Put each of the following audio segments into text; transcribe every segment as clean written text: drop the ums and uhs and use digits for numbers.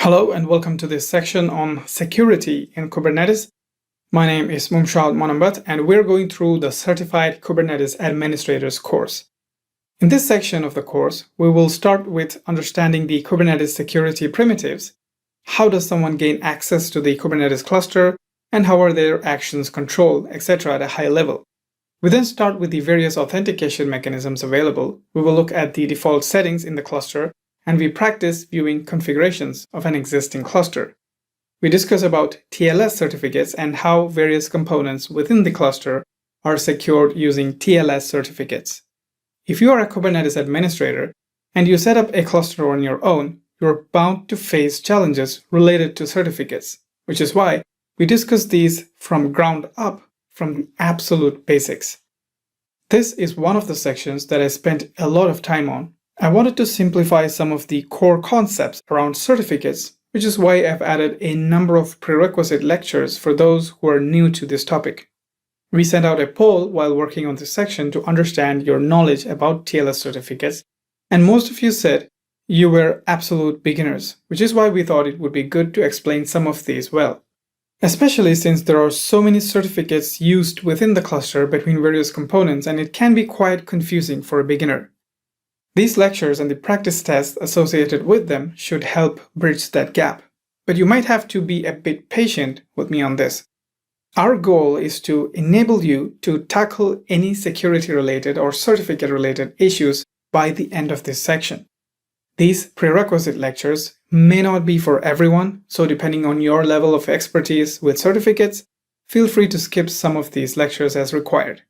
Hello and welcome to this section on security in Kubernetes. My name is Mumshad Monambat and we're going through the Certified Kubernetes Administrators course. In this section of the course, we will start with understanding the Kubernetes security primitives. How does someone gain access to the Kubernetes cluster and how are their actions controlled, etc. at a high level. We then start with the various authentication mechanisms available. We will look at the default settings in the cluster and we practice viewing configurations of an existing cluster. We discuss about TLS certificates and how various components within the cluster are secured using TLS certificates. If you are a Kubernetes administrator and you set up a cluster on your own, you're bound to face challenges related to certificates, which is why we discuss these from ground up, from the absolute basics. This is one of the sections that I spent a lot of time on. I wanted to simplify some of the core concepts around certificates, which is why I've added a number of prerequisite lectures for those who are new to this topic. We sent out a poll while working on this section to understand your knowledge about TLS certificates, and most of you said you were absolute beginners, which is why we thought it would be good to explain some of these well. Especially since there are so many certificates used within the cluster between various components, and it can be quite confusing for a beginner. These lectures and the practice tests associated with them should help bridge that gap, but you might have to be a bit patient with me on this. Our goal is to enable you to tackle any security-related or certificate-related issues by the end of this section. These prerequisite lectures may not be for everyone, so depending on your level of expertise with certificates, feel free to skip some of these lectures as required.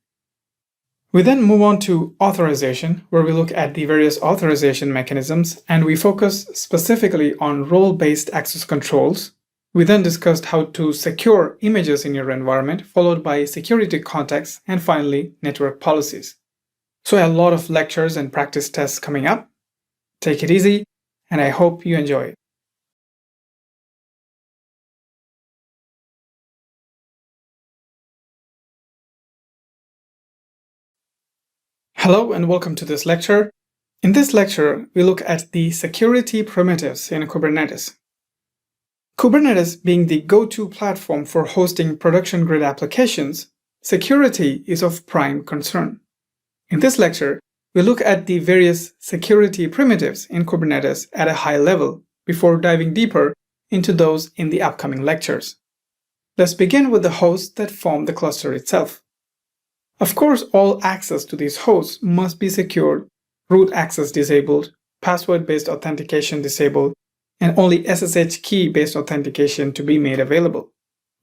We then move on to authorization, where we look at the various authorization mechanisms and we focus specifically on role-based access controls. We then discussed how to secure images in your environment, followed by security contexts, and finally, network policies. So a lot of lectures and practice tests coming up. Take it easy, and I hope you enjoy it. Hello and welcome to this lecture. In this lecture, we look at the security primitives in Kubernetes. Kubernetes being the go-to platform for hosting production-grade applications, security is of prime concern. In this lecture, we look at the various security primitives in Kubernetes at a high level before diving deeper into those in the upcoming lectures. Let's begin with the hosts that form the cluster itself. Of course, all access to these hosts must be secured, root access disabled, password-based authentication disabled, and only SSH key-based authentication to be made available.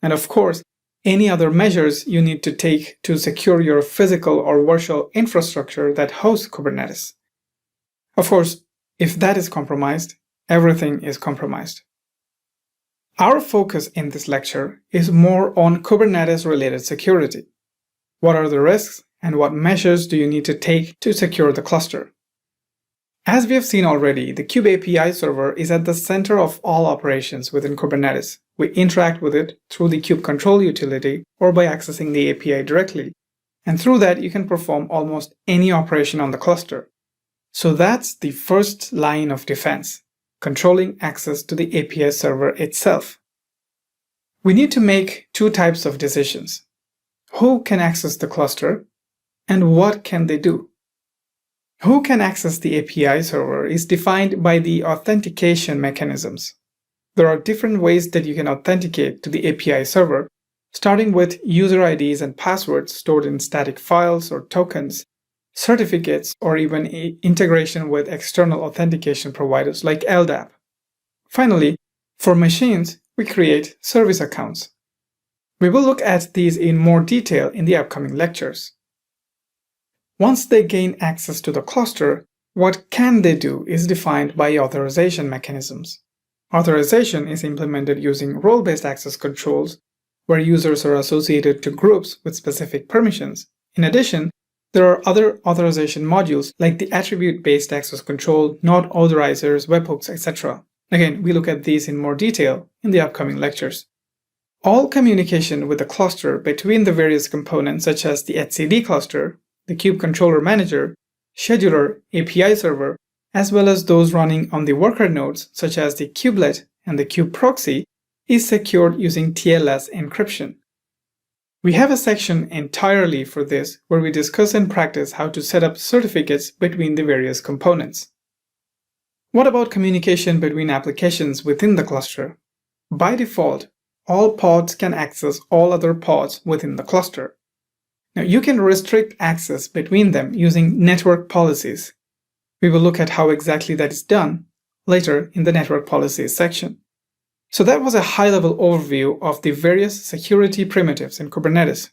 And of course, any other measures you need to take to secure your physical or virtual infrastructure that hosts Kubernetes. Of course, if that is compromised, everything is compromised. Our focus in this lecture is more on Kubernetes-related security. What are the risks and what measures do you need to take to secure the cluster? As we have seen already, the Kube API server is at the center of all operations within Kubernetes. We interact with it through the kubectl utility or by accessing the API directly. And through that, you can perform almost any operation on the cluster. So that's the first line of defense, controlling access to the API server itself. We need to make two types of decisions. Who can access the cluster, and what can they do? Who can access the API server is defined by the authentication mechanisms. There are different ways that you can authenticate to the API server, starting with user IDs and passwords stored in static files or tokens, certificates, or even integration with external authentication providers like LDAP. Finally, for machines, we create service accounts. We will look at these in more detail in the upcoming lectures. Once they gain access to the cluster, what can they do is defined by authorization mechanisms. Authorization is implemented using role-based access controls, where users are associated to groups with specific permissions. In addition, there are other authorization modules like the attribute-based access control, node authorizers, webhooks, etc. Again, we look at these in more detail in the upcoming lectures. All communication with the cluster between the various components such as the etcd cluster, the kube controller manager, scheduler, API server, as well as those running on the worker nodes such as the kubelet and the kube proxy is secured using TLS encryption. We have a section entirely for this where we discuss and practice how to set up certificates between the various components. What about communication between applications within the cluster? By default, all pods can access all other pods within the cluster. Now, you can restrict access between them using network policies. We will look at how exactly that is done later in the network policies section. So that was a high-level overview of the various security primitives in Kubernetes.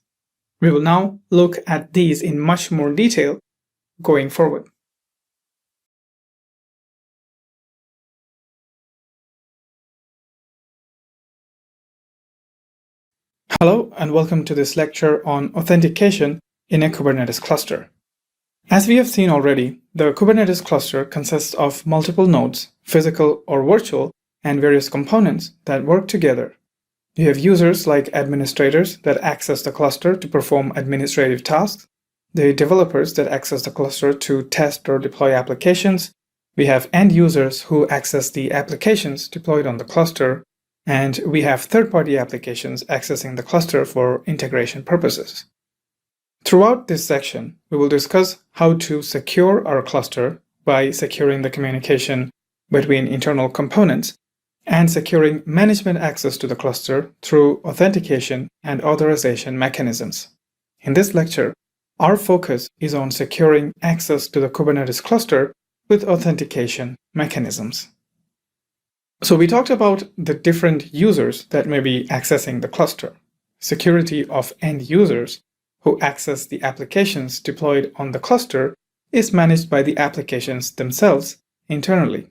We will now look at these in much more detail going forward. Hello, and welcome to this lecture on authentication in a Kubernetes cluster. As we have seen already, the Kubernetes cluster consists of multiple nodes, physical or virtual, and various components that work together. You have users like administrators that access the cluster to perform administrative tasks, the developers that access the cluster to test or deploy applications. We have end users who access the applications deployed on the cluster, and we have third-party applications accessing the cluster for integration purposes. Throughout this section, we will discuss how to secure our cluster by securing the communication between internal components and securing management access to the cluster through authentication and authorization mechanisms. In this lecture, our focus is on securing access to the Kubernetes cluster with authentication mechanisms. So we talked about the different users that may be accessing the cluster. Security of end users who access the applications deployed on the cluster is managed by the applications themselves internally.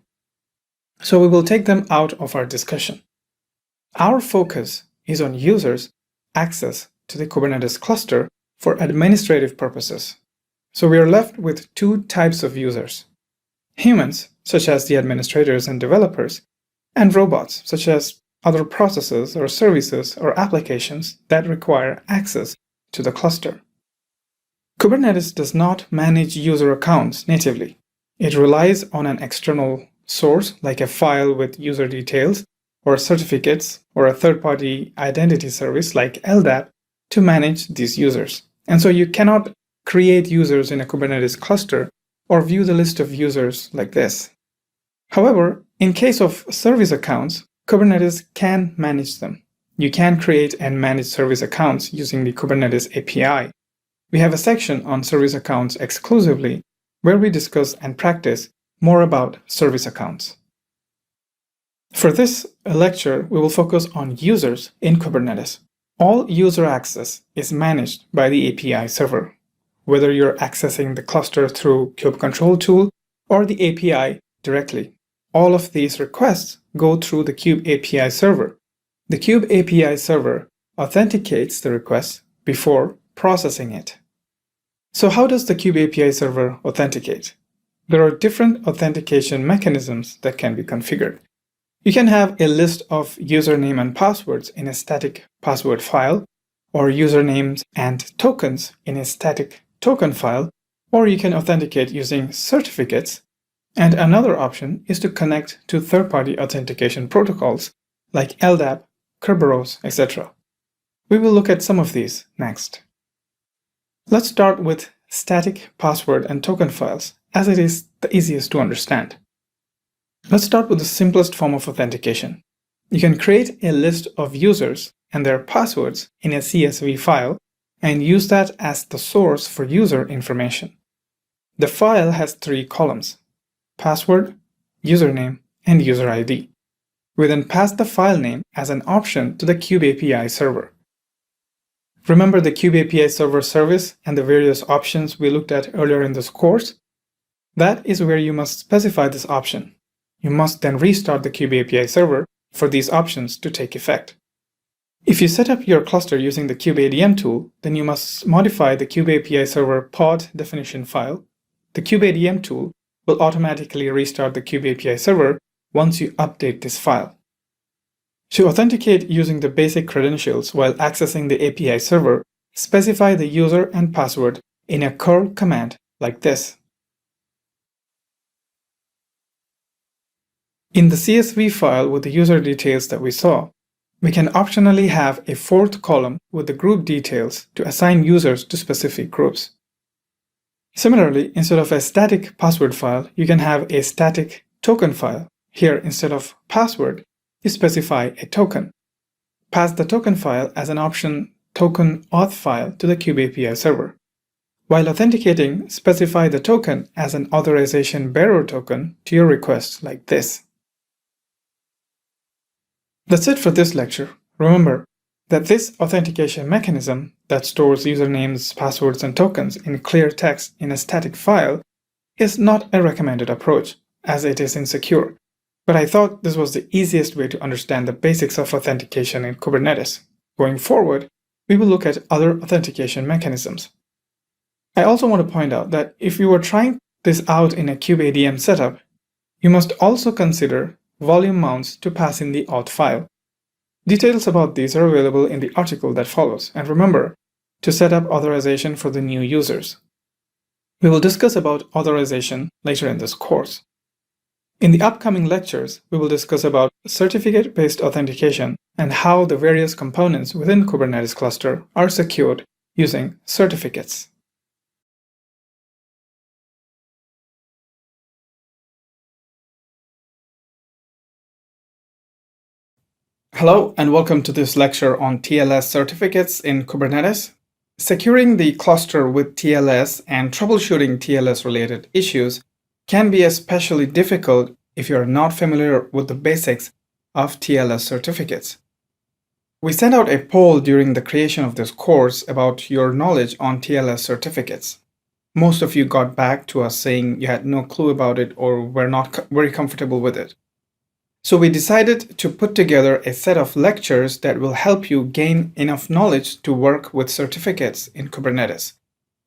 So we will take them out of our discussion. Our focus is on users' access to the Kubernetes cluster for administrative purposes. So we are left with two types of users: humans, such as the administrators and developers, and robots, such as other processes or services or applications that require access to the cluster. Kubernetes does not manage user accounts natively. It relies on an external source like a file with user details or certificates or a third-party identity service like LDAP to manage these users. And so you cannot create users in a Kubernetes cluster or view the list of users like this. However, in case of service accounts, Kubernetes can manage them. You can create and manage service accounts using the Kubernetes API. We have a section on service accounts exclusively where we discuss and practice more about service accounts. For this lecture, we will focus on users in Kubernetes. All user access is managed by the API server, whether you're accessing the cluster through Kube Control Tool or the API directly. All of these requests go through the Kube API server. The Kube API server authenticates the request before processing it. So how does the Kube API server authenticate? There are different authentication mechanisms that can be configured. You can have a list of username and passwords in a static password file, or usernames and tokens in a static token file, or you can authenticate using certificates. And another option is to connect to third-party authentication protocols like LDAP, Kerberos, etc. We will look at some of these next. Let's start with static password and token files, as it is the easiest to understand. Let's start with the simplest form of authentication. You can create a list of users and their passwords in a CSV file and use that as the source for user information. The file has 3 columns: password, username, and user ID. We then pass the file name as an option to the Kube API server. Remember the Kube API server service and the various options we looked at earlier in this course? That is where you must specify this option. You must then restart the Kube API server for these options to take effect. If you set up your cluster using the kubeadm tool, then you must modify the Kube API server pod definition file. The kubeadm tool will automatically restart the Kube API server once you update this file. To authenticate using the basic credentials while accessing the API server, specify the user and password in a curl command like this. In the CSV file with the user details that we saw, we can optionally have a fourth column with the group details to assign users to specific groups. Similarly, instead of a static password file, you can have a static token file. Here, instead of password, you specify a token. Pass the token file as an option token auth file to the kubeAPI server. While authenticating, specify the token as an authorization bearer token to your request like this. That's it for this lecture. Remember that this authentication mechanism that stores usernames, passwords, and tokens in clear text in a static file is not a recommended approach, as it is insecure. But I thought this was the easiest way to understand the basics of authentication in Kubernetes. Going forward, we will look at other authentication mechanisms. I also want to point out that if you are trying this out in a kubeADM setup, you must also consider volume mounts to pass in the auth file. Details about these are available in the article that follows, and remember to set up authorization for the new users. We will discuss about authorization later in this course. In the upcoming lectures, we will discuss about certificate-based authentication and how the various components within Kubernetes cluster are secured using certificates. Hello and welcome to this lecture on TLS certificates in Kubernetes. Securing the cluster with TLS and troubleshooting TLS-related issues can be especially difficult if you are not familiar with the basics of TLS certificates. We sent out a poll during the creation of this course about your knowledge on TLS certificates. Most of you got back to us saying you had no clue about it or were not very comfortable with it. So we decided to put together a set of lectures that will help you gain enough knowledge to work with certificates in Kubernetes.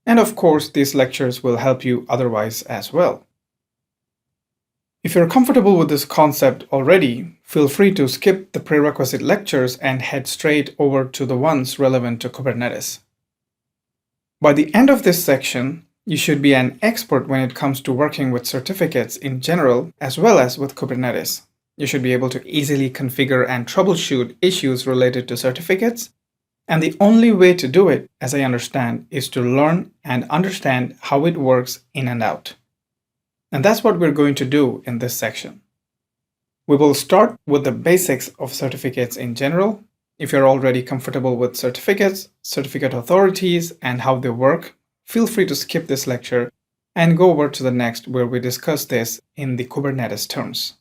And of course, these lectures will help you otherwise as well. If you're comfortable with this concept already, feel free to skip the prerequisite lectures and head straight over to the ones relevant to Kubernetes. By the end of this section, you should be an expert when it comes to working with certificates in general as well as with Kubernetes. You should be able to easily configure and troubleshoot issues related to certificates, and the only way to do it, as I understand, is to learn and understand how it works in and out. And that's what we're going to do in this section. We will start with the basics of certificates in general. If you're already comfortable with certificates, certificate authorities, and how they work, feel free to skip this lecture and go over to the next where we discuss this in the Kubernetes terms.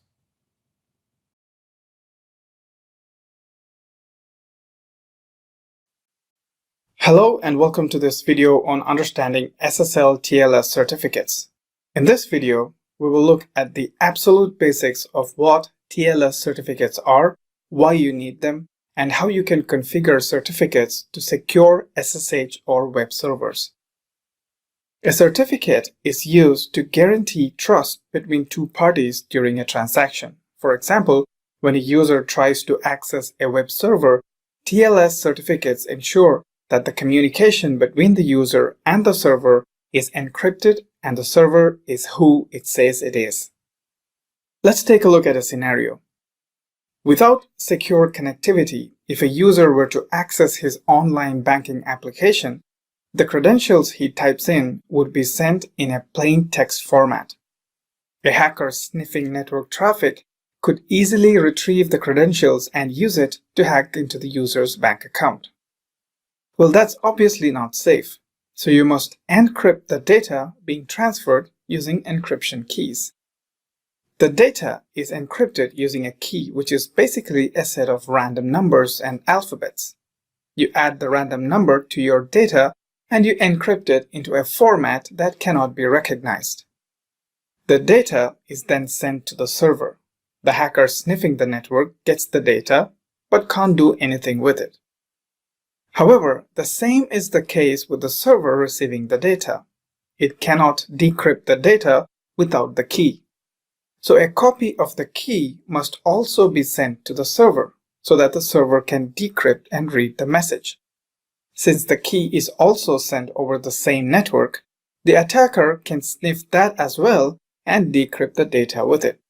Hello and welcome to this video on understanding SSL TLS certificates. In this video, we will look at the absolute basics of what TLS certificates are, why you need them, and how you can configure certificates to secure SSH or web servers. A certificate is used to guarantee trust between two parties during a transaction. For example, when a user tries to access a web server, TLS certificates ensure that the communication between the user and the server is encrypted and the server is who it says it is. Let's take a look at a scenario. Without secure connectivity, if a user were to access his online banking application, the credentials he types in would be sent in a plain text format. A hacker sniffing network traffic could easily retrieve the credentials and use it to hack into the user's bank account. Well, that's obviously not safe, so you must encrypt the data being transferred using encryption keys. The data is encrypted using a key, which is basically a set of random numbers and alphabets. You add the random number to your data and you encrypt it into a format that cannot be recognized. The data is then sent to the server. The hacker sniffing the network gets the data, but can't do anything with it. However, the same is the case with the server receiving the data. It cannot decrypt the data without the key. So a copy of the key must also be sent to the server so that the server can decrypt and read the message. Since the key is also sent over the same network, the attacker can sniff that as well and decrypt the data with it.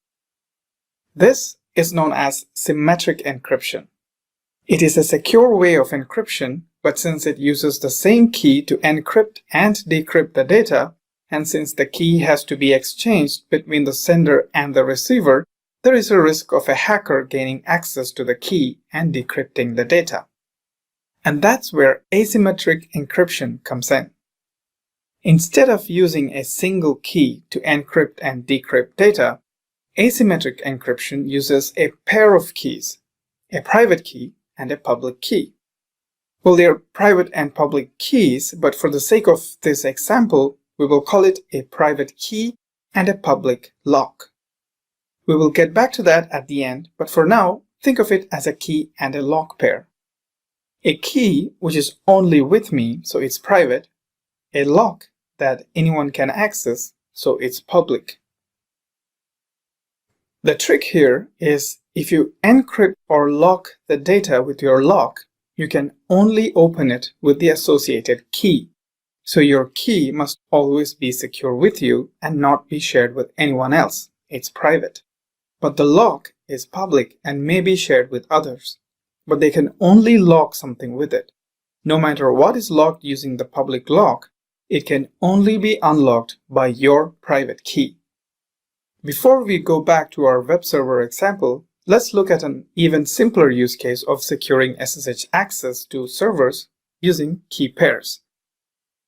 This is known as symmetric encryption. It is a secure way of encryption, but since it uses the same key to encrypt and decrypt the data, and since the key has to be exchanged between the sender and the receiver, there is a risk of a hacker gaining access to the key and decrypting the data. And that's where asymmetric encryption comes in. Instead of using a single key to encrypt and decrypt data, asymmetric encryption uses a pair of keys, a private key and a public key. Well, they are private and public keys, but for the sake of this example, we will call it a private key and a public lock. We will get back to that at the end, but for now, think of it as a key and a lock pair. A key which is only with me, so it's private. A lock that anyone can access, so it's public. The trick here is if you encrypt or lock the data with your lock, you can only open it with the associated key. So your key must always be secure with you and not be shared with anyone else. It's private. But the lock is public and may be shared with others. But they can only lock something with it. No matter what is locked using the public lock, it can only be unlocked by your private key. Before we go back to our web server example, let's look at an even simpler use case of securing SSH access to servers using key pairs.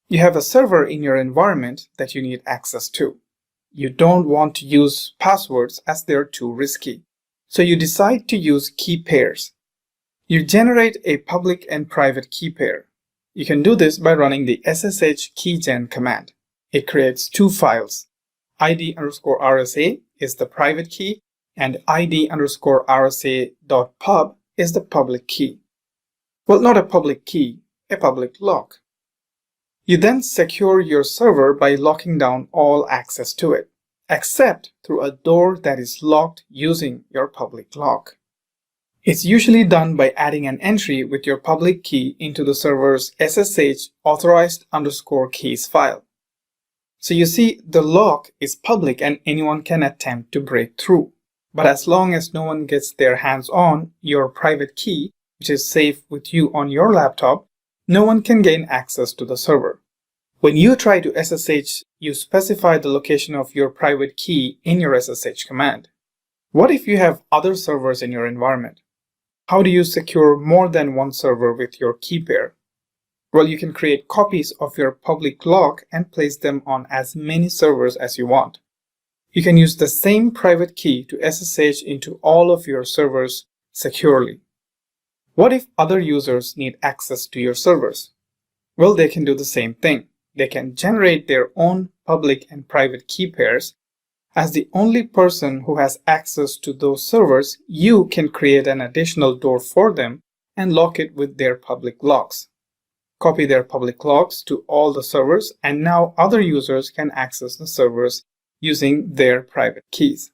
You have a server in your environment that you need access to. You don't want to use passwords as they're too risky. So you decide to use key pairs. You generate a public and private key pair. You can do this by running the SSH keygen command. It creates two files. ID_RSA is the private key and ID_RSA.pub is the public key. Well, not a public key, a public lock. You then secure your server by locking down all access to it, except through a door that is locked using your public lock. It's usually done by adding an entry with your public key into the server's SSH authorized_keys file. So you see, the lock is public and anyone can attempt to break through. But as long as no one gets their hands on your private key, which is safe with you on your laptop, no one can gain access to the server. When you try to SSH, you specify the location of your private key in your SSH command. What if you have other servers in your environment? How do you secure more than one server with your key pair? Well, you can create copies of your public lock and place them on as many servers as you want. You can use the same private key to SSH into all of your servers securely. What if other users need access to your servers? Well, they can do the same thing. They can generate their own public and private key pairs. As the only person who has access to those servers, you can create an additional door for them and lock it with their public locks. Copy their public locks to all the servers, and now other users can access the servers using their private keys.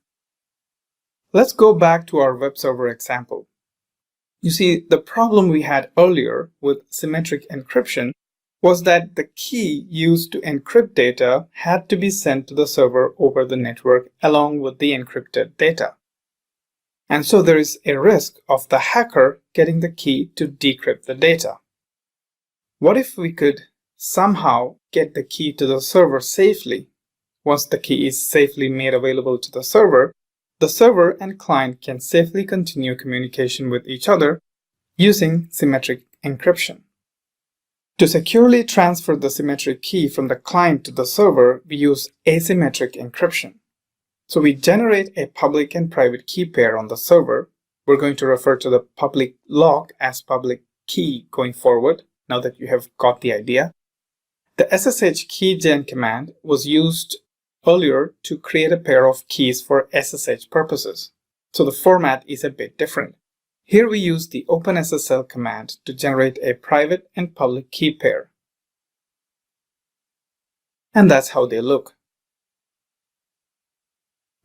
Let's go back to our web server example. You see, the problem we had earlier with symmetric encryption was that the key used to encrypt data had to be sent to the server over the network along with the encrypted data. And so there is a risk of the hacker getting the key to decrypt the data. What if we could somehow get the key to the server safely? Once the key is safely made available to the server and client can safely continue communication with each other using symmetric encryption. To securely transfer the symmetric key from the client to the server, we use asymmetric encryption. So we generate a public and private key pair on the server. We're going to refer to the public lock as public key going forward, now that you have got the idea. The SSH keygen command was used earlier to create a pair of keys for SSH purposes. So the format is a bit different. Here we use the OpenSSL command to generate a private and public key pair. And that's how they look.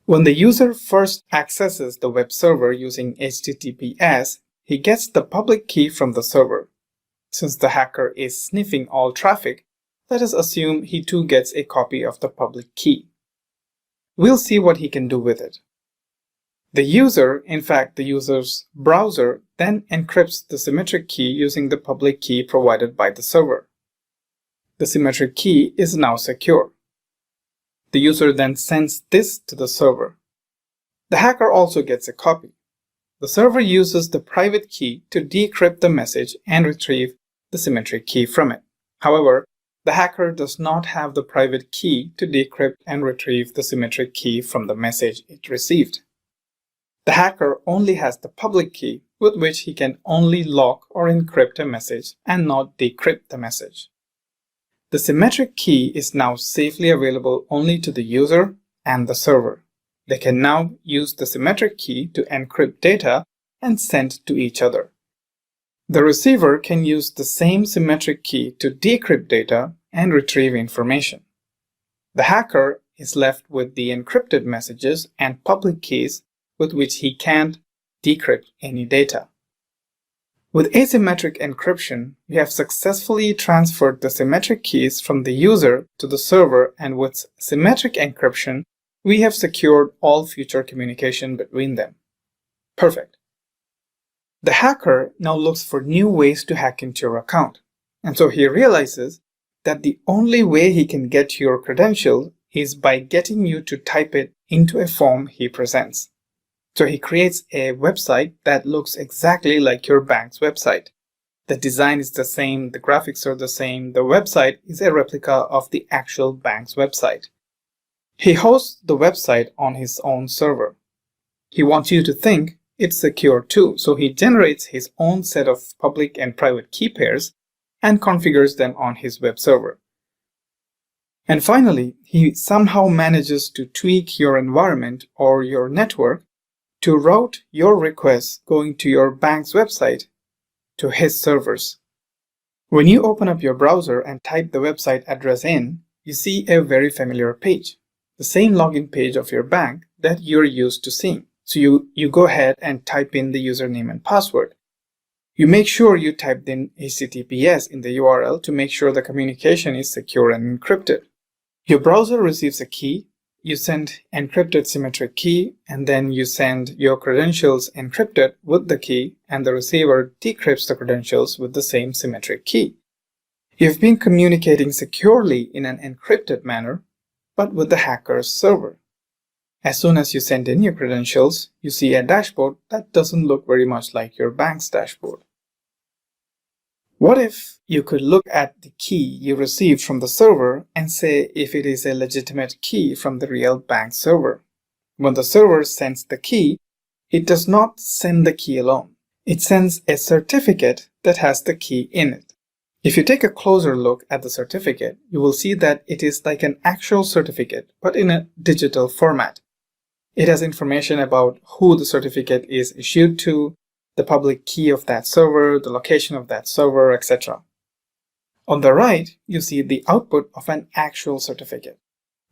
When the user first accesses the web server using HTTPS, he gets the public key from the server. Since the hacker is sniffing all traffic, let us assume he too gets a copy of the public key. We'll see what he can do with it. The user, in fact the user's browser, then encrypts the symmetric key using the public key provided by the server. The symmetric key is now secure. The user then sends this to the server. The hacker also gets a copy. The server uses the private key to decrypt the message and retrieve the symmetric key from it. However, the hacker does not have the private key to decrypt and retrieve the symmetric key from the message it received. The hacker only has the public key with which he can only lock or encrypt a message and not decrypt the message. The symmetric key is now safely available only to the user and the server. They can now use the symmetric key to encrypt data and send to each other. The receiver can use the same symmetric key to decrypt data and retrieve information. The hacker is left with the encrypted messages and public keys with which he can't decrypt any data. With asymmetric encryption, we have successfully transferred the symmetric keys from the user to the server, and with symmetric encryption, we have secured all future communication between them. Perfect. The hacker now looks for new ways to hack into your account, and so he realizes that the only way he can get your credentials is by getting you to type it into a form he presents. So he creates a website that looks exactly like your bank's website. The design is the same, the graphics are the same, the website is a replica of the actual bank's website. He hosts the website on his own server. He wants you to think it's secure too, so he generates his own set of public and private key pairs and configures them on his web server. And finally, he somehow manages to tweak your environment or your network to route your requests going to your bank's website to his servers. When you open up your browser and type the website address in, you see a very familiar page, the same login page of your bank that you're used to seeing. So you go ahead and type in the username and password. You make sure you typed in HTTPS in the URL to make sure the communication is secure and encrypted. Your browser receives a key. You send encrypted symmetric key, and then you send your credentials encrypted with the key, and the receiver decrypts the credentials with the same symmetric key. You've been communicating securely in an encrypted manner, but with the hacker's server. As soon as you send in your credentials, you see a dashboard that doesn't look very much like your bank's dashboard. What if you could look at the key you received from the server and say if it is a legitimate key from the real bank server? When the server sends the key, it does not send the key alone. It sends a certificate that has the key in it. If you take a closer look at the certificate, you will see that it is like an actual certificate, but in a digital format. It has information about who the certificate is issued to, the public key of that server, the location of that server, etc. On the right, you see the output of an actual certificate.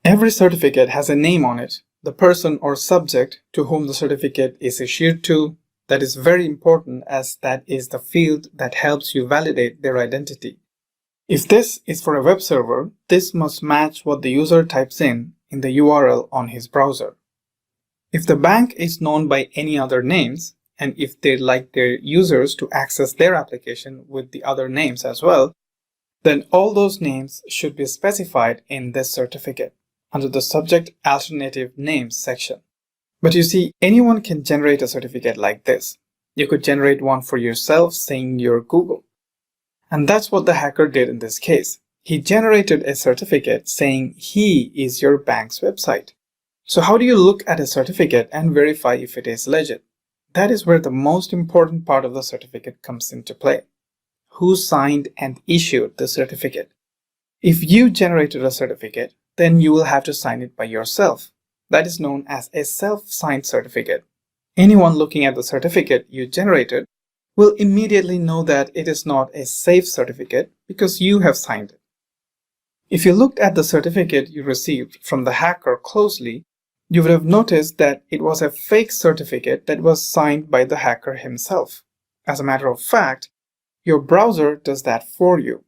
Every certificate has a name on it, the person or subject to whom the certificate is issued to. That is very important, as that is the field that helps you validate their identity. If this is for a web server, this must match what the user types in the URL on his browser. If the bank is known by any other names, and if they'd like their users to access their application with the other names as well, then all those names should be specified in this certificate under the Subject Alternative Names section. But you see, anyone can generate a certificate like this. You could generate one for yourself saying you're Google. And that's what the hacker did in this case. He generated a certificate saying he is your bank's website. So how do you look at a certificate and verify if it is legit? That is where the most important part of the certificate comes into play. Who signed and issued the certificate? If you generated a certificate, then you will have to sign it by yourself. That is known as a self-signed certificate. Anyone looking at the certificate you generated will immediately know that it is not a safe certificate because you have signed it. If you looked at the certificate you received from the hacker closely, you would have noticed that it was a fake certificate that was signed by the hacker himself. As a matter of fact, your browser does that for you.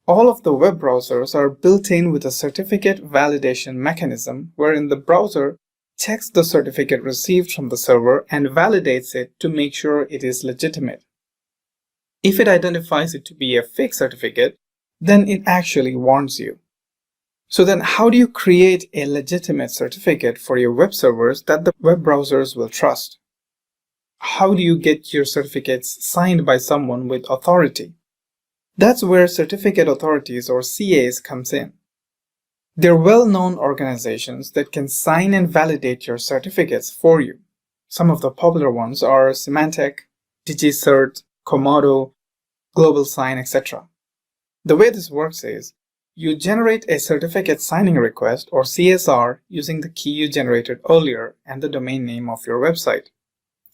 All of the web browsers are built in with a certificate validation mechanism wherein the browser checks the certificate received from the server and validates it to make sure it is legitimate. If it identifies it to be a fake certificate, then it actually warns you. So then how do you create a legitimate certificate for your web servers that the web browsers will trust? How do you get your certificates signed by someone with authority? That's where certificate authorities or CAs comes in. They're well-known organizations that can sign and validate your certificates for you. Some of the popular ones are Symantec, DigiCert, Comodo, GlobalSign, etc. The way this works is, you generate a certificate signing request or CSR using the key you generated earlier and the domain name of your website.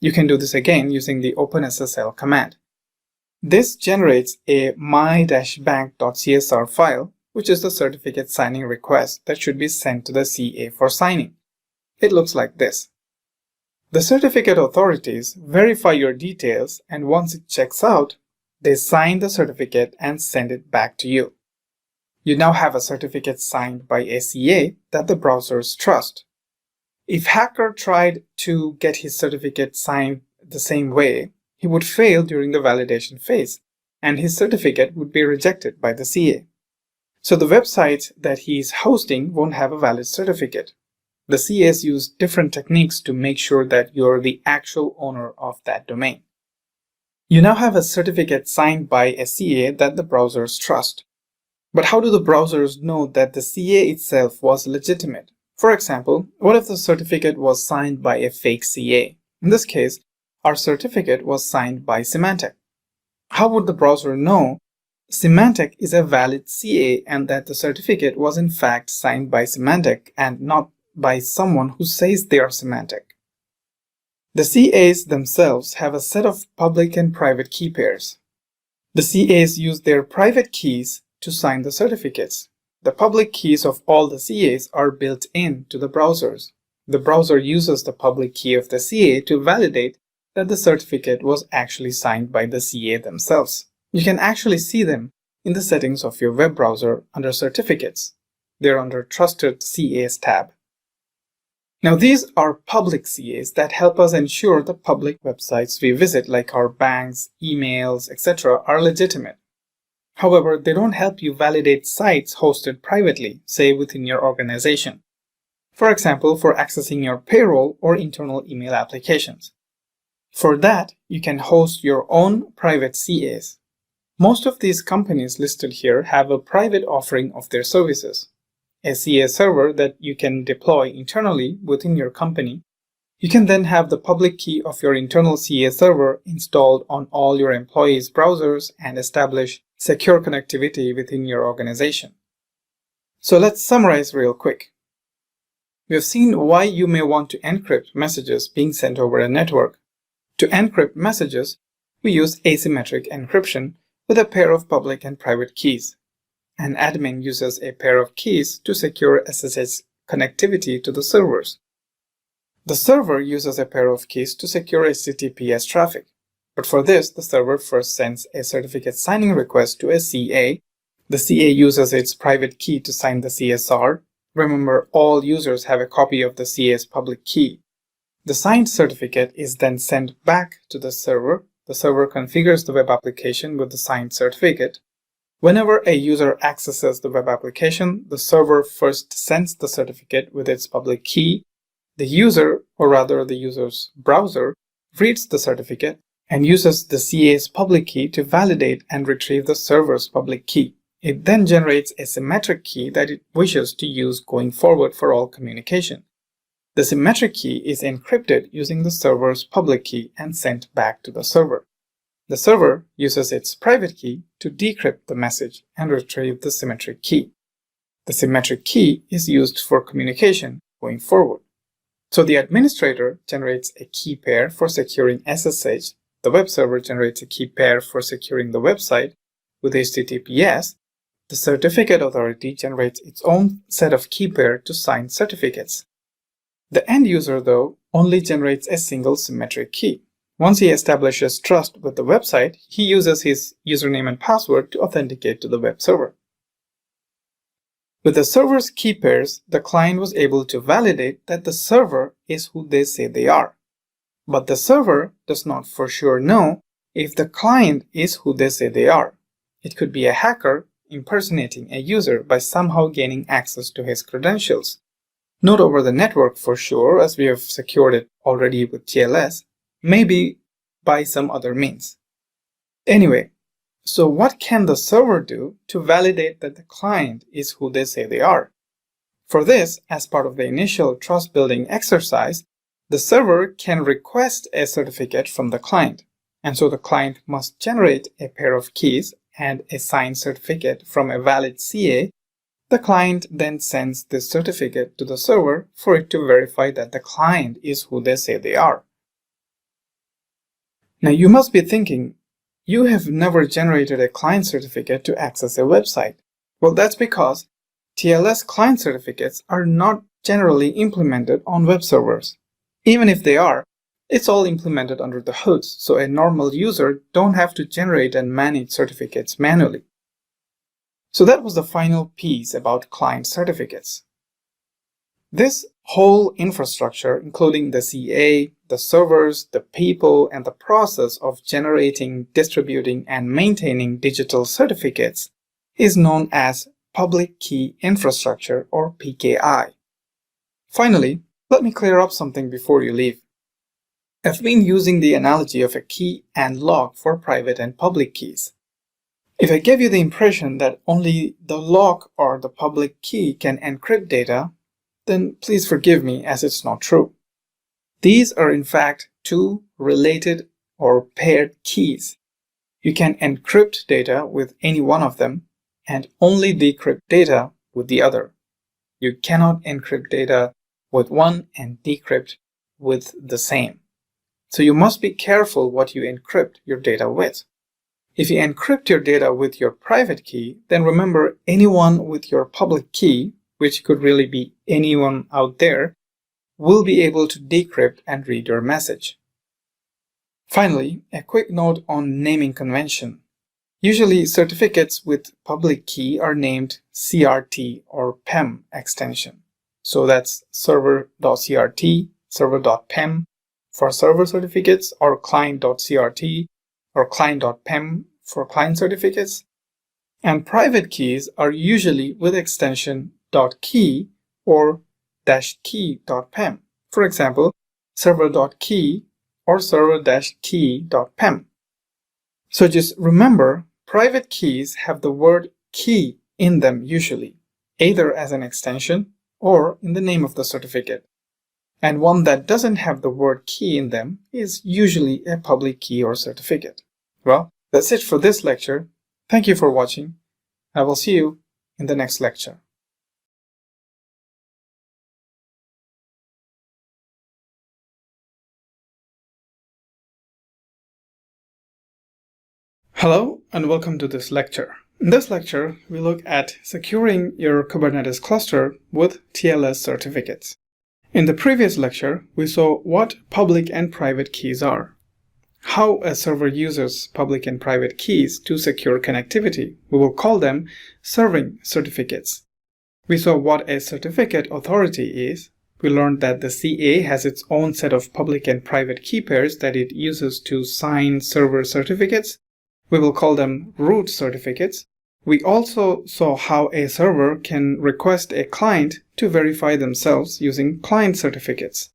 You can do this again using the OpenSSL command. This generates a my-bank.csr file, which is the certificate signing request that should be sent to the CA for signing. It looks like this. The certificate authorities verify your details, and once it checks out, they sign the certificate and send it back to you. You now have a certificate signed by a CA that the browsers trust. If hacker tried to get his certificate signed the same way, he would fail during the validation phase, and his certificate would be rejected by the CA. So the website that he is hosting won't have a valid certificate. The CAs use different techniques to make sure that you're the actual owner of that domain. You now have a certificate signed by a CA that the browsers trust. But how do the browsers know that the CA itself was legitimate? For example, what if the certificate was signed by a fake CA? In this case, our certificate was signed by Symantec. How would the browser know Symantec is a valid CA and that the certificate was in fact signed by Symantec and not by someone who says they are Symantec? The CAs themselves have a set of public and private key pairs. The CAs use their private keys to sign the certificates. The public keys of all the CAs are built into the browsers. The browser uses the public key of the CA to validate that the certificate was actually signed by the CA themselves. You can actually see them in the settings of your web browser under Certificates. They're under Trusted CAs tab. Now these are public CAs that help us ensure the public websites we visit, like our banks, emails, etc., are legitimate. However, they don't help you validate sites hosted privately, say within your organization. For example, for accessing your payroll or internal email applications. For that, you can host your own private CAs. Most of these companies listed here have a private offering of their services. A CA server that you can deploy internally within your company. You can then have the public key of your internal CA server installed on all your employees' browsers and establish secure connectivity within your organization. So let's summarize real quick. We have seen why you may want to encrypt messages being sent over a network. To encrypt messages, we use asymmetric encryption with a pair of public and private keys. An admin uses a pair of keys to secure SSH connectivity to the servers. The server uses a pair of keys to secure HTTPS traffic. But for this, the server first sends a certificate signing request to a CA. The CA uses its private key to sign the CSR. Remember, all users have a copy of the CA's public key. The signed certificate is then sent back to the server. The server configures the web application with the signed certificate. Whenever a user accesses the web application, the server first sends the certificate with its public key. The user, or rather the user's browser, reads the certificate and uses the CA's public key to validate and retrieve the server's public key. It then generates a symmetric key that it wishes to use going forward for all communication. The symmetric key is encrypted using the server's public key and sent back to the server. The server uses its private key to decrypt the message and retrieve the symmetric key. The symmetric key is used for communication going forward. So the administrator generates a key pair for securing SSH. The web server generates a key pair for securing the website with HTTPS. The certificate authority generates its own set of key pair to sign certificates. The end user, though, only generates a single symmetric key. Once he establishes trust with the website, he uses his username and password to authenticate to the web server. With the server's key pairs, the client was able to validate that the server is who they say they are. But the server does not for sure know if the client is who they say they are. It could be a hacker impersonating a user by somehow gaining access to his credentials. Not over the network for sure, as we have secured it already with TLS, maybe by some other means. Anyway, so what can the server do to validate that the client is who they say they are? For this, as part of the initial trust-building exercise, the server can request a certificate from the client, and so the client must generate a pair of keys and a signed certificate from a valid CA. The client then sends this certificate to the server for it to verify that the client is who they say they are. Now you must be thinking, you have never generated a client certificate to access a website. Well, that's because TLS client certificates are not generally implemented on web servers. Even if they are, it's all implemented under the hoods, so a normal user don't have to generate and manage certificates manually. So that was the final piece about client certificates. This whole infrastructure, including the CA, the servers, the people, and the process of generating, distributing, and maintaining digital certificates is known as Public Key Infrastructure, or PKI. Finally, let me clear up something before you leave. I've been using the analogy of a key and lock for private and public keys. If I gave you the impression that only the lock or the public key can encrypt data, then please forgive me, as it's not true. These are in fact two related or paired keys. You can encrypt data with any one of them and only decrypt data with the other. You cannot encrypt data with one and decrypt with the same. So you must be careful what you encrypt your data with. If you encrypt your data with your private key, then remember anyone with your public key, which could really be anyone out there, will be able to decrypt and read your message. Finally, a quick note on naming convention. Usually, certificates with public key are named CRT or PEM extension. So that's server.crt, server.pem for server certificates, or client.crt or client.pem for client certificates. And private keys are usually with extension .key or -key.pem. For example, server.key or server-key.pem. So just remember, private keys have the word key in them usually, either as an extension or in the name of the certificate. And one that doesn't have the word key in them is usually a public key or certificate. Well, that's it for this lecture. Thank you for watching. I will see you in the next lecture. Hello and welcome to this lecture. In this lecture, we look at securing your Kubernetes cluster with TLS certificates. In the previous lecture, we saw what public and private keys are, how a server uses public and private keys to secure connectivity. We will call them serving certificates. We saw what a certificate authority is. We learned that the CA has its own set of public and private key pairs that it uses to sign server certificates. We will call them root certificates. We also saw how a server can request a client to verify themselves using client certificates.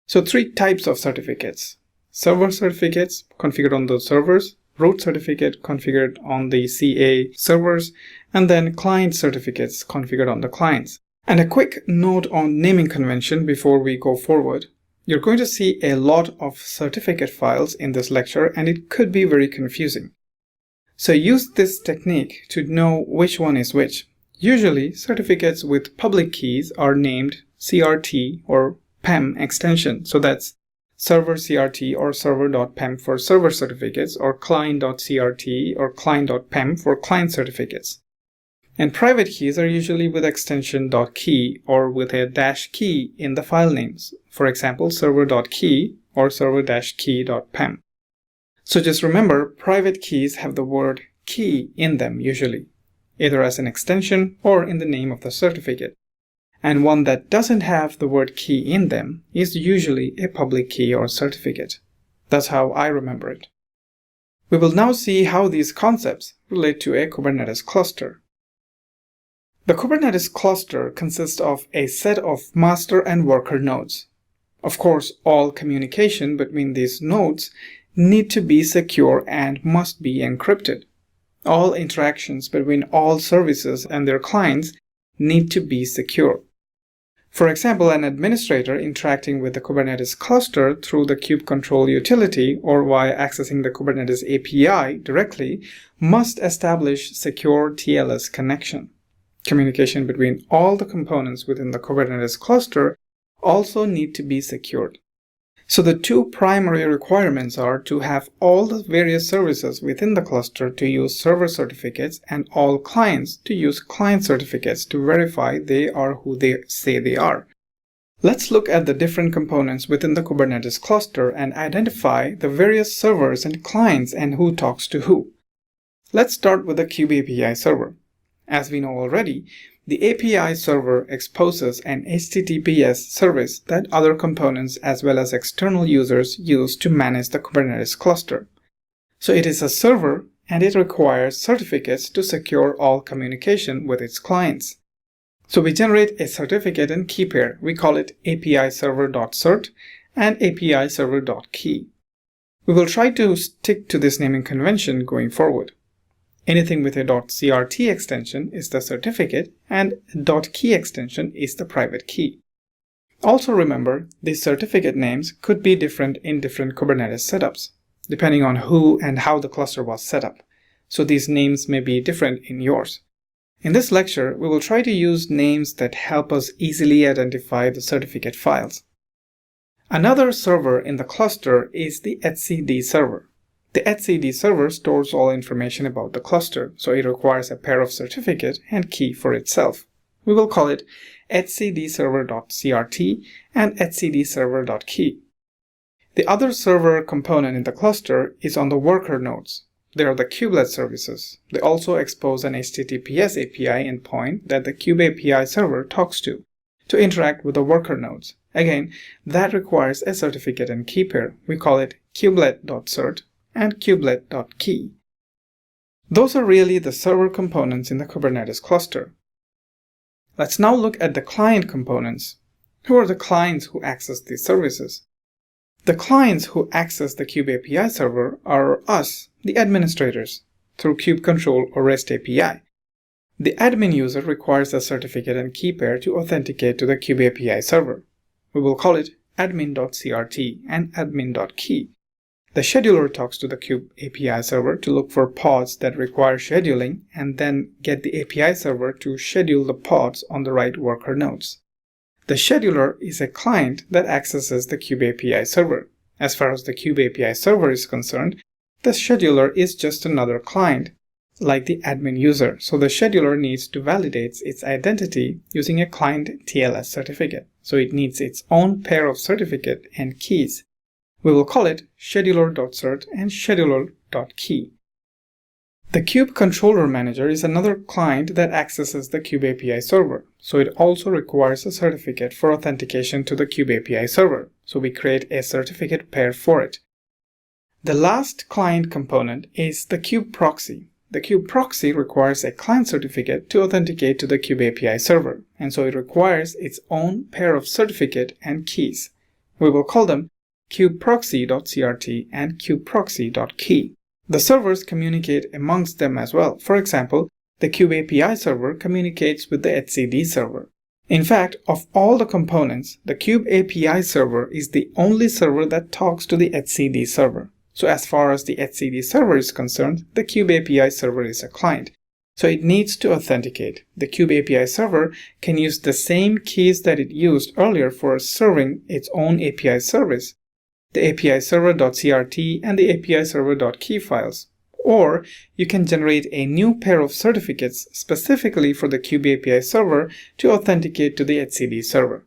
So 3 types of certificates: server certificates configured on those servers, root certificate configured on the CA servers, and then client certificates configured on the clients. And a quick note on naming convention before we go forward. You're going to see a lot of certificate files in this lecture, and it could be very confusing. So use this technique to know which one is which. Usually, certificates with public keys are named CRT or PEM extension. So that's server CRT or server.pem for server certificates, or client.crt or client.pem for client certificates. And private keys are usually with extension .key or with a -key in the file names. For example, server.key or server-key.pem. So just remember, private keys have the word key in them usually. either as an extension or in the name of the certificate. And one that doesn't have the word key in them is usually a public key or certificate. That's how I remember it. We will now see how these concepts relate to a Kubernetes cluster. The Kubernetes cluster consists of a set of master and worker nodes. Of course, all communication between these nodes need to be secure and must be encrypted. All interactions between all services and their clients need to be secure. For example, an administrator interacting with the Kubernetes cluster through the kubectl utility or via accessing the Kubernetes API directly must establish secure TLS connection. Communication between all the components within the Kubernetes cluster also need to be secured. So the two primary requirements are to have all the various services within the cluster to use server certificates and all clients to use client certificates to verify they are who they say they are. Let's look at the different components within the Kubernetes cluster and identify the various servers and clients and who talks to who. Let's start with the kubeAPI server. As we know already, the API server exposes an HTTPS service that other components as well as external users use to manage the Kubernetes cluster. So it is a server and it requires certificates to secure all communication with its clients. So we generate a certificate and key pair. We call it API server.cert and API server.key. We will try to stick to this naming convention going forward. Anything with a .crt extension is the certificate and .key extension is the private key. Also remember, these certificate names could be different in different Kubernetes setups, depending on who and how the cluster was set up. So these names may be different in yours. In this lecture, we will try to use names that help us easily identify the certificate files. Another server in the cluster is the etcd server. The etcd server stores all information about the cluster, so it requires a pair of certificate and key for itself. We will call it etcdserver.crt and etcdserver.key. The other server component in the cluster is on the worker nodes. They are the kubelet services. They also expose an HTTPS API endpoint that the kubeAPI server talks to interact with the worker nodes. Again, that requires a certificate and key pair. We call it kubelet.cert and kubelet.key. Those are really the server components in the Kubernetes cluster. Let's now look at the client components. Who are the clients who access these services? The clients who access the kubeAPI server are us, the administrators, through kubectl or REST API. The admin user requires a certificate and key pair to authenticate to the kubeAPI server. We will call it admin.crt and admin.key. The scheduler talks to the kubeAPI server to look for pods that require scheduling and then get the API server to schedule the pods on the right worker nodes. The scheduler is a client that accesses the kubeAPI server. As far as the kubeAPI server is concerned, the scheduler is just another client, like the admin user, so the scheduler needs to validate its identity using a client TLS certificate. So it needs its own pair of certificate and keys. We will call it scheduler.cert and scheduler.key. The kube controller manager is another client that accesses the kubeAPI server, so it also requires a certificate for authentication to the kubeAPI server, so we create a certificate pair for it. The last client component is the kube proxy. The kube proxy requires a client certificate to authenticate to the kubeAPI server, and so it requires its own pair of certificate and keys. We will call them kubeproxy.crt and kubeproxy.key. The servers communicate amongst them as well. For example, the kubeAPI server communicates with the etcd server. In fact, of all the components, the kubeAPI server is the only server that talks to the etcd server. So as far as the etcd server is concerned, the kubeAPI server is a client. So it needs to authenticate. The kubeAPI server can use the same keys that it used earlier for serving its own API service, the API server.crt and the API server.key files. Or you can generate a new pair of certificates specifically for the kubeAPI server to authenticate to the etcd server.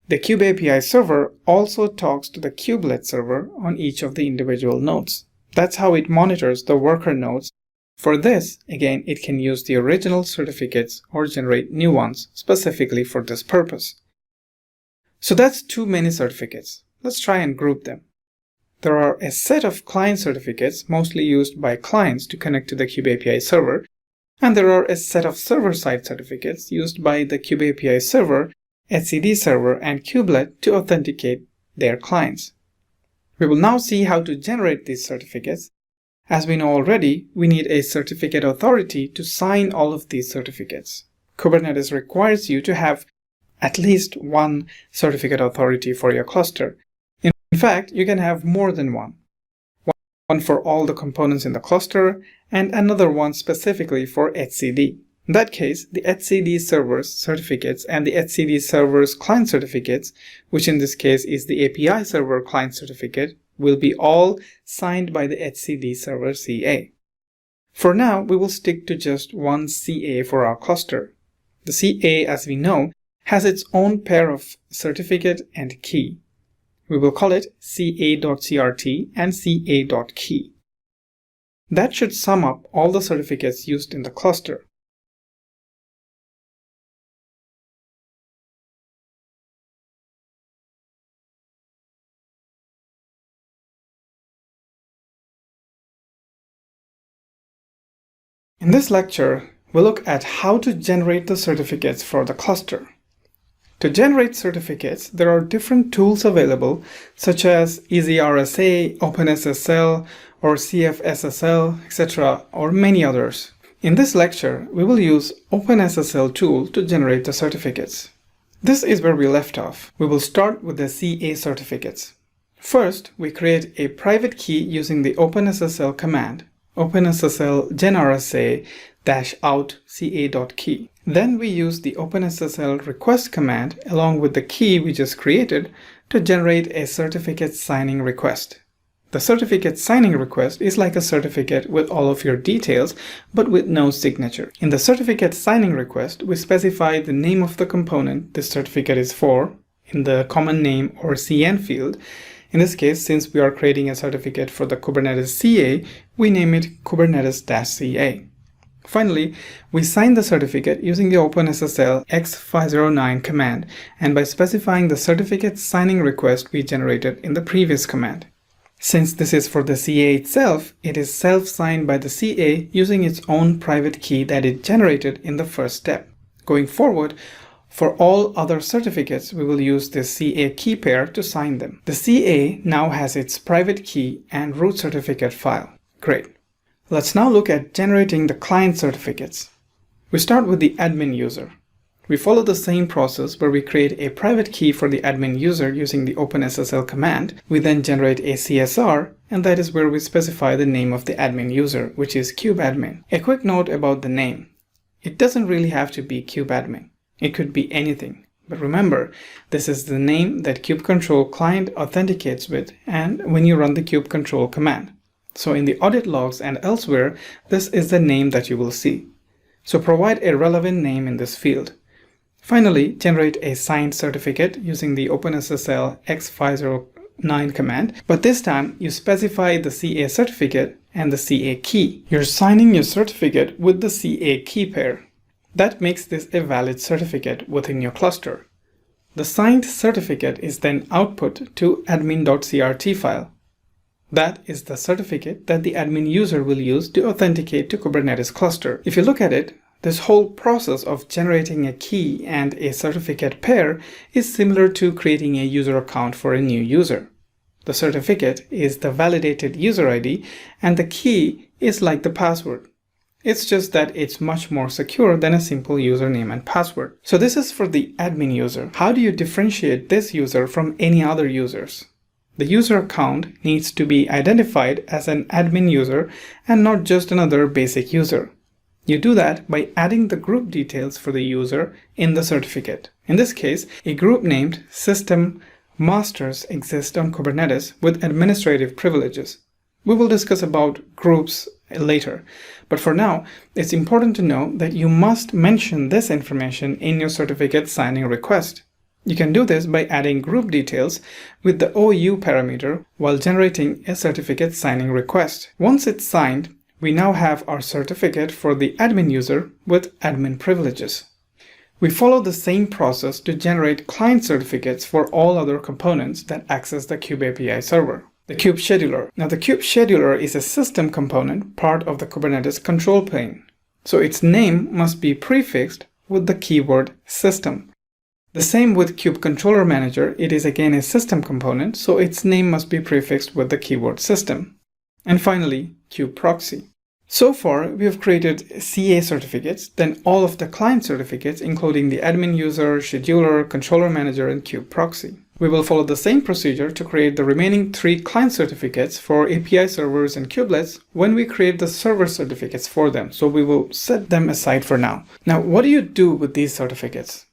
The kubeAPI server also talks to the kubelet server on each of the individual nodes. That's how it monitors the worker nodes For this, again, it can use the original certificates or generate new ones specifically for this purpose. So that's too many certificates. Let's try and group them. There are a set of client certificates mostly used by clients to connect to the KubeAPI server, and there are a set of server-side certificates used by the KubeAPI server, etcd server, and kubelet to authenticate their clients. We will now see how to generate these certificates. As we know already, we need a certificate authority to sign all of these certificates. Kubernetes requires you to have at least one certificate authority for your cluster. In fact, you can have more than one. One for all the components in the cluster, and another one specifically for etcd. In that case, the etcd server's certificates and the etcd server's client certificates, which in this case is the API server client certificate, will be all signed by the etcd server CA. For now, we will stick to just one CA for our cluster. The CA, as we know, has its own pair of certificate and key. We will call it ca.crt and ca.key. That should sum up all the certificates used in the cluster. In this lecture, we'll look at how to generate the certificates for the cluster. To generate certificates, there are different tools available, such as EasyRSA, OpenSSL, or CFSSL, etc., or many others. In this lecture, we will use OpenSSL tool to generate the certificates. This is where we left off. We will start with the CA certificates. First, we create a private key using the OpenSSL command, OpenSSL genrsa-out ca.key. Then we use the OpenSSL request command along with the key we just created to generate a certificate signing request. The certificate signing request is like a certificate with all of your details, but with no signature. In the certificate signing request, we specify the name of the component this certificate is for in the common name or CN field. In this case, since we are creating a certificate for the Kubernetes CA, we name it Kubernetes-CA. Finally, we sign the certificate using the OpenSSL x509 command and by specifying the certificate signing request we generated in the previous command. Since this is for the CA itself, it is self-signed by the CA using its own private key that it generated in the first step. Going forward, for all other certificates, we will use the CA key pair to sign them. The CA now has its private key and root certificate file. Great. Let's now look at generating the client certificates. We start with the admin user. We follow the same process where we create a private key for the admin user using the OpenSSL command. We then generate a CSR, and that is where we specify the name of the admin user, which is kubeadmin. A quick note about the name. It doesn't really have to be kubeadmin. It could be anything. But remember, this is the name that kubectl client authenticates with and when you run the kubectl command. So in the audit logs and elsewhere, this is the name that you will see. So provide a relevant name in this field. Finally, generate a signed certificate using the OpenSSL x509 command, but this time you specify the CA certificate and the CA key. You're signing your certificate with the CA key pair. That makes this a valid certificate within your cluster. The signed certificate is then output to admin.crt file. That is the certificate that the admin user will use to authenticate to Kubernetes cluster. If you look at it, this whole process of generating a key and a certificate pair is similar to creating a user account for a new user. The certificate is the validated user ID and the key is like the password. It's just that it's much more secure than a simple username and password. So this is for the admin user. How do you differentiate this user from any other users? The user account needs to be identified as an admin user and not just another basic user. You do that by adding the group details for the user in the certificate. In this case, a group named System Masters exists on Kubernetes with administrative privileges. We will discuss about groups later, but for now, it's important to know that you must mention this information in your certificate signing request. You can do this by adding group details with the OU parameter while generating a certificate signing request. Once it's signed, We now have our certificate for the admin user with admin privileges. We follow the same process to generate client certificates for all other components that access the Kube API server. The Kube Scheduler. Now the Kube Scheduler is a system component, part of the Kubernetes control plane. So its name must be prefixed with the keyword system. The same with Kube Controller Manager. It is again a system component, so its name must be prefixed with the keyword system. And finally, Kube Proxy. So far, we have created CA certificates, then all of the client certificates, including the admin user, scheduler, controller manager, and Kube Proxy. We will follow the same procedure to create the remaining 3 client certificates for API servers and kubelets when we create the server certificates for them. So we will set them aside for now. Now, what do you do with these certificates?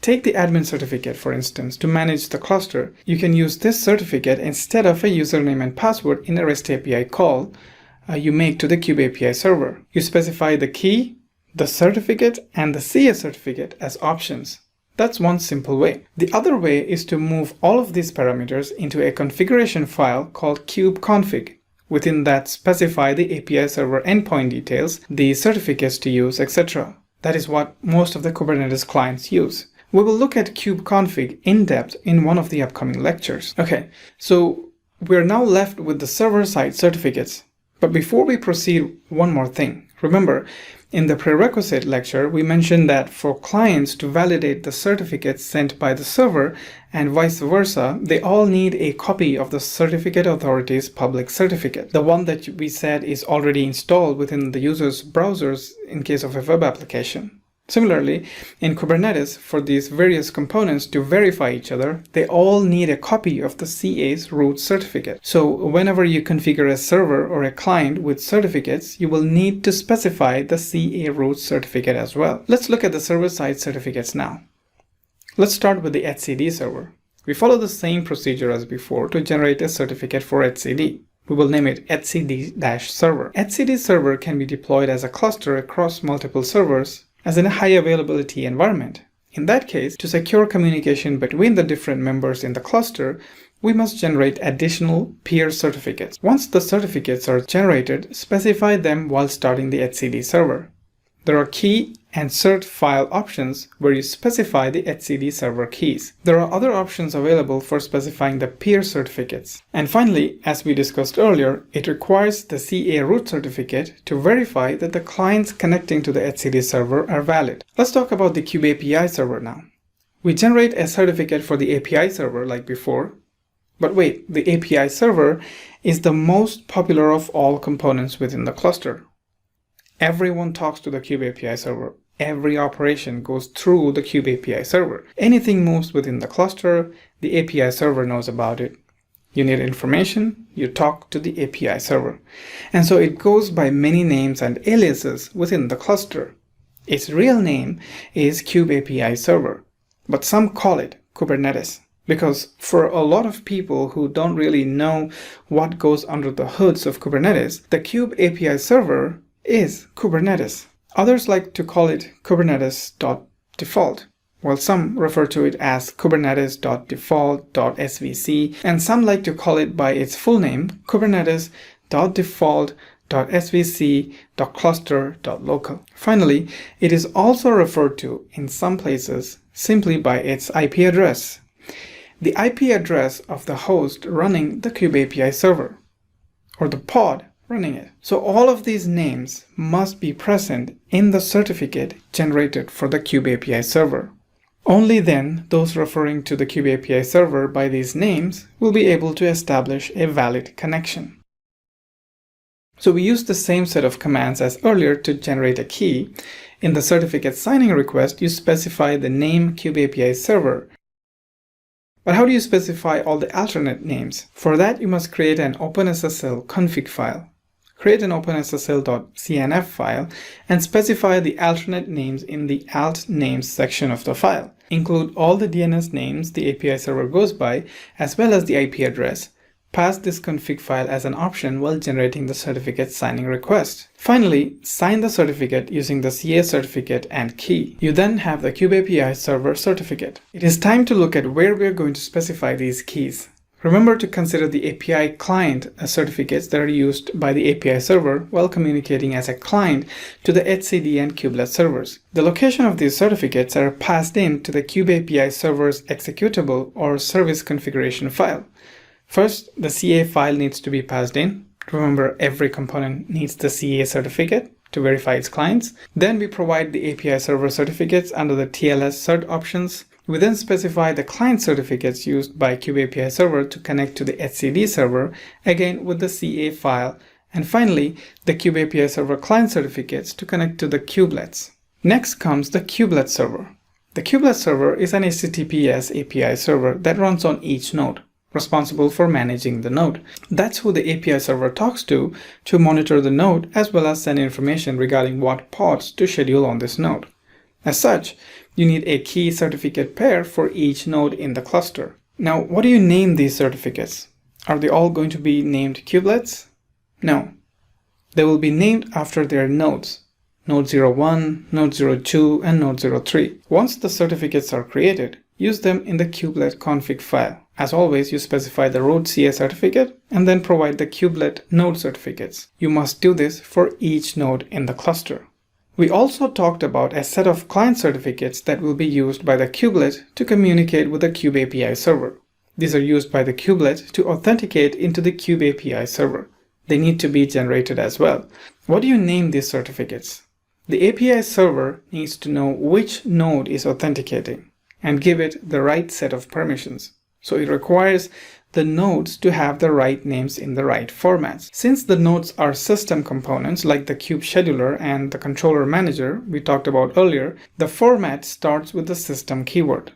Take the admin certificate, for instance, to manage the cluster. You can use this certificate instead of a username and password in a REST API call you make to the Kube API server. You specify the key, the certificate, and the CA certificate as options. That's one simple way. The other way is to move all of these parameters into a configuration file called kubeconfig. Within that, specify the API server endpoint details, the certificates to use, etc. That is what most of the Kubernetes clients use. We will look at kubeconfig in depth in one of the upcoming lectures. Okay, so we're now left with the server-side certificates. But before we proceed, one more thing. Remember, in the prerequisite lecture, we mentioned that for clients to validate the certificates sent by the server and vice versa, they all need a copy of the certificate authority's public certificate, the one that we said is already installed within the user's browsers in case of a web application. Similarly, in Kubernetes, for these various components to verify each other, they all need a copy of the CA's root certificate. So whenever you configure a server or a client with certificates, you will need to specify the CA root certificate as well. Let's look at the server-side certificates now. Let's start with the etcd server. We follow the same procedure as before to generate a certificate for etcd. We will name it etcd-server. Etcd server can be deployed as a cluster across multiple servers as in a high availability environment. In that case, to secure communication between the different members in the cluster, we must generate additional peer certificates. Once the certificates are generated, specify them while starting the etcd server. There are key and cert file options where you specify the etcd server keys. There are other options available for specifying the peer certificates. And finally, as we discussed earlier, it requires the CA root certificate to verify that the clients connecting to the etcd server are valid. Let's talk about the Kube API server now. We generate a certificate for the API server like before. But wait, the API server is the most popular of all components within the cluster. Everyone talks to the Kube API server. Every operation goes through the Kube API server. Anything moves within the cluster, the API server knows about it. You need information, you talk to the API server. And so it goes by many names and aliases within the cluster. Its real name is Kube API server, but some call it Kubernetes. Because for a lot of people who don't really know what goes under the hoods of Kubernetes, the Kube API server is Kubernetes. Others like to call it Kubernetes.default, while some refer to it as Kubernetes.default.svc, and some like to call it by its full name, Kubernetes.default.svc.cluster.local. Finally, it is also referred to in some places simply by its IP address, the IP address of the host running the Kube API server, or the pod running it. So all of these names must be present in the certificate generated for the Kube API server. Only then those referring to the Kube API server by these names will be able to establish a valid connection. So we use the same set of commands as earlier to generate a key. In the certificate signing request, you specify the name Kube API server. But how do you specify all the alternate names? For that, you must create an OpenSSL config file. Create an OpenSSL.cnf file and specify the alternate names in the alt names section of the file. Include all the DNS names the API server goes by, as well as the IP address. Pass this config file as an option while generating the certificate signing request. Finally, sign the certificate using the CA certificate and key. You then have the Kube API server certificate. It is time to look at where we are going to specify these keys. Remember to consider the API client certificates that are used by the API server while communicating as a client to the etcd and kubelet servers. The location of these certificates are passed in to the kubeAPI server's executable or service configuration file. First, the CA file needs to be passed in. Remember, every component needs the CA certificate to verify its clients. Then we provide the API server certificates under the TLS cert options. We then specify the client certificates used by kubeAPI server to connect to the etcd server, again with the CA file. And finally, the kubeAPI server client certificates to connect to the kubelets. Next comes the kubelet server. The kubelet server is an HTTPS API server that runs on each node, responsible for managing the node. That's who the API server talks to monitor the node as well as send information regarding what pods to schedule on this node. As such, you need a key certificate pair for each node in the cluster. Now, what do you name these certificates? Are they all going to be named kubelets? No. They will be named after their nodes. Node 01, Node 02, and Node 03. Once the certificates are created, use them in the kubelet config file. As always, you specify the root CA certificate and then provide the kubelet node certificates. You must do this for each node in the cluster. We also talked about a set of client certificates that will be used by the kubelet to communicate with the kubeAPI server. These are used by the kubelet to authenticate into the kubeAPI server. They need to be generated as well. What do you name these certificates? The API server needs to know which node is authenticating and give it the right set of permissions. So it requires the nodes to have the right names in the right formats. Since the nodes are system components like the kube scheduler and the controller manager we talked about earlier, the format starts with the system keyword,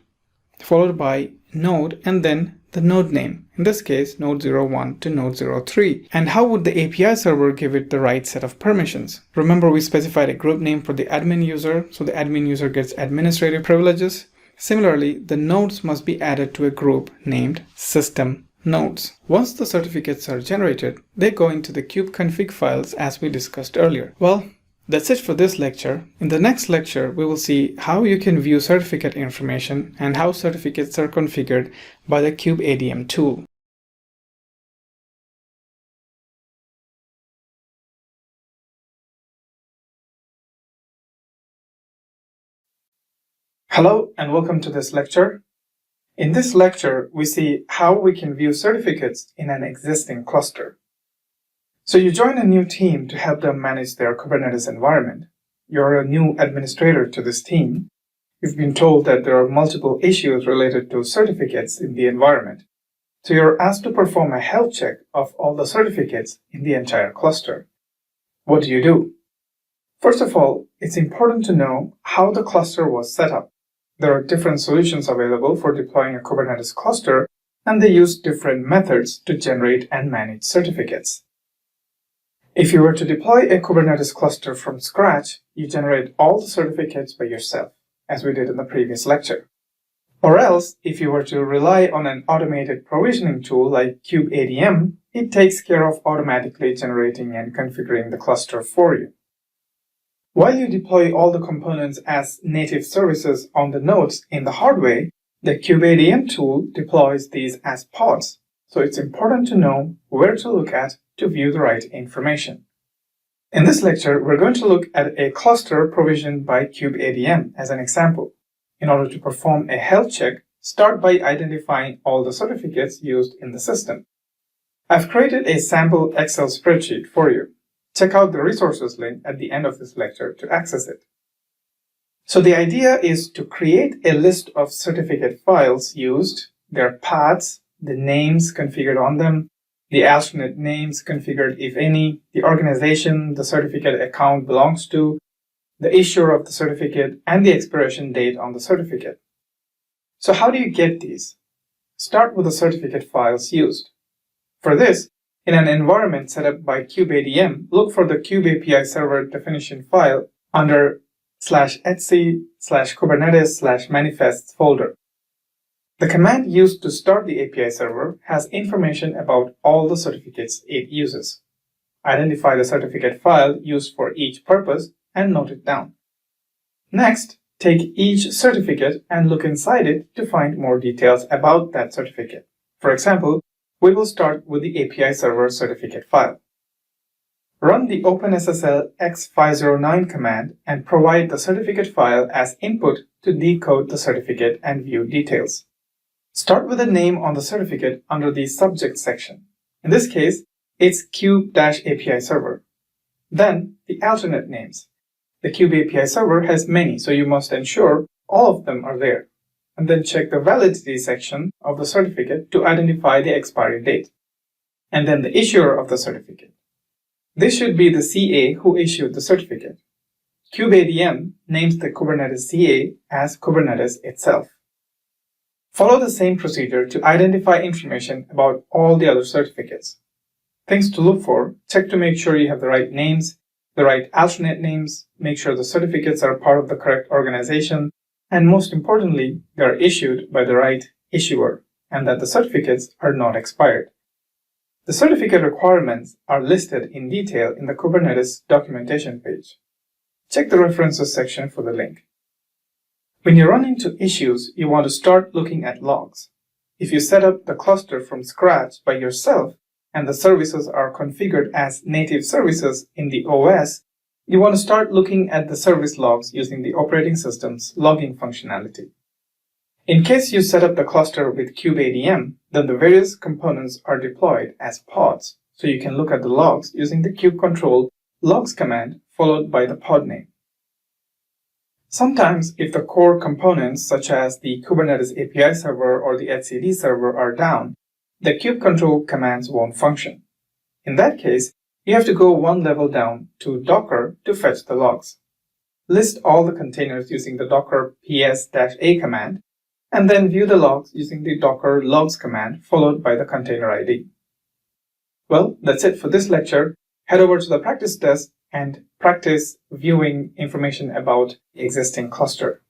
followed by node and then the node name, in this case node 01 to node 03. And how would the API server give it the right set of permissions? Remember, we specified a group name for the admin user, so the admin user gets administrative privileges. Similarly, the nodes must be added to a group named system nodes. Once the certificates are generated, they go into the kubeconfig files as we discussed earlier. Well, that's it for this lecture. In the next lecture, we will see how you can view certificate information and how certificates are configured by the kubeadm tool. Hello and welcome to this lecture. In this lecture, we see how we can view certificates in an existing cluster. So you join a new team to help them manage their Kubernetes environment. You're a new administrator to this team. You've been told that there are multiple issues related to certificates in the environment. So you're asked to perform a health check of all the certificates in the entire cluster. What do you do? First of all, it's important to know how the cluster was set up. There are different solutions available for deploying a Kubernetes cluster, and they use different methods to generate and manage certificates. If you were to deploy a Kubernetes cluster from scratch, you generate all the certificates by yourself, as we did in the previous lecture. Or else, if you were to rely on an automated provisioning tool like kubeadm, it takes care of automatically generating and configuring the cluster for you. While you deploy all the components as native services on the nodes in the hard way, the kubeadm tool deploys these as pods. So it's important to know where to look at to view the right information. In this lecture, we're going to look at a cluster provisioned by kubeadm as an example. In order to perform a health check, start by identifying all the certificates used in the system. I've created a sample Excel spreadsheet for you. Check out the resources link at the end of this lecture to access it. So the idea is to create a list of certificate files used, their paths, the names configured on them, the alternate names configured if any, the organization the certificate account belongs to, the issuer of the certificate, and the expiration date on the certificate. So how do you get these? Start with the certificate files used. For this, in an environment set up by kubeadm, look for the kubeAPI server definition file under /etc/kubernetes/manifests folder. The command used to start the API server has information about all the certificates it uses. Identify the certificate file used for each purpose and note it down. Next, take each certificate and look inside it to find more details about that certificate. For example, we will start with the API server certificate file. Run the OpenSSL X509 command and provide the certificate file as input to decode the certificate and view details. Start with the name on the certificate under the subject section. In this case, it's Kube-API server. Then the alternate names. The Kube API server has many, so you must ensure all of them are there. And then check the validity section of the certificate to identify the expiry date. And then the issuer of the certificate. This should be the CA who issued the certificate. KubeADM names the Kubernetes CA as Kubernetes itself. Follow the same procedure to identify information about all the other certificates. Things to look for: check to make sure you have the right names, the right alternate names, make sure the certificates are part of the correct organization, and most importantly, they are issued by the right issuer, and that the certificates are not expired. The certificate requirements are listed in detail in the Kubernetes documentation page. Check the references section for the link. When you run into issues, you want to start looking at logs. If you set up the cluster from scratch by yourself and the services are configured as native services in the OS, you want to start looking at the service logs using the operating system's logging functionality. In case you set up the cluster with KubeADM, then the various components are deployed as pods, so you can look at the logs using the kubectl logs command followed by the pod name. Sometimes, if the core components such as the Kubernetes API server or the etcd server are down, the kubectl commands won't function. In that case, you have to go one level down to Docker to fetch the logs. List all the containers using the docker ps-a command, and then view the logs using the docker logs command followed by the container ID. Well, that's it for this lecture. Head over to the practice desk and practice viewing information about the existing cluster.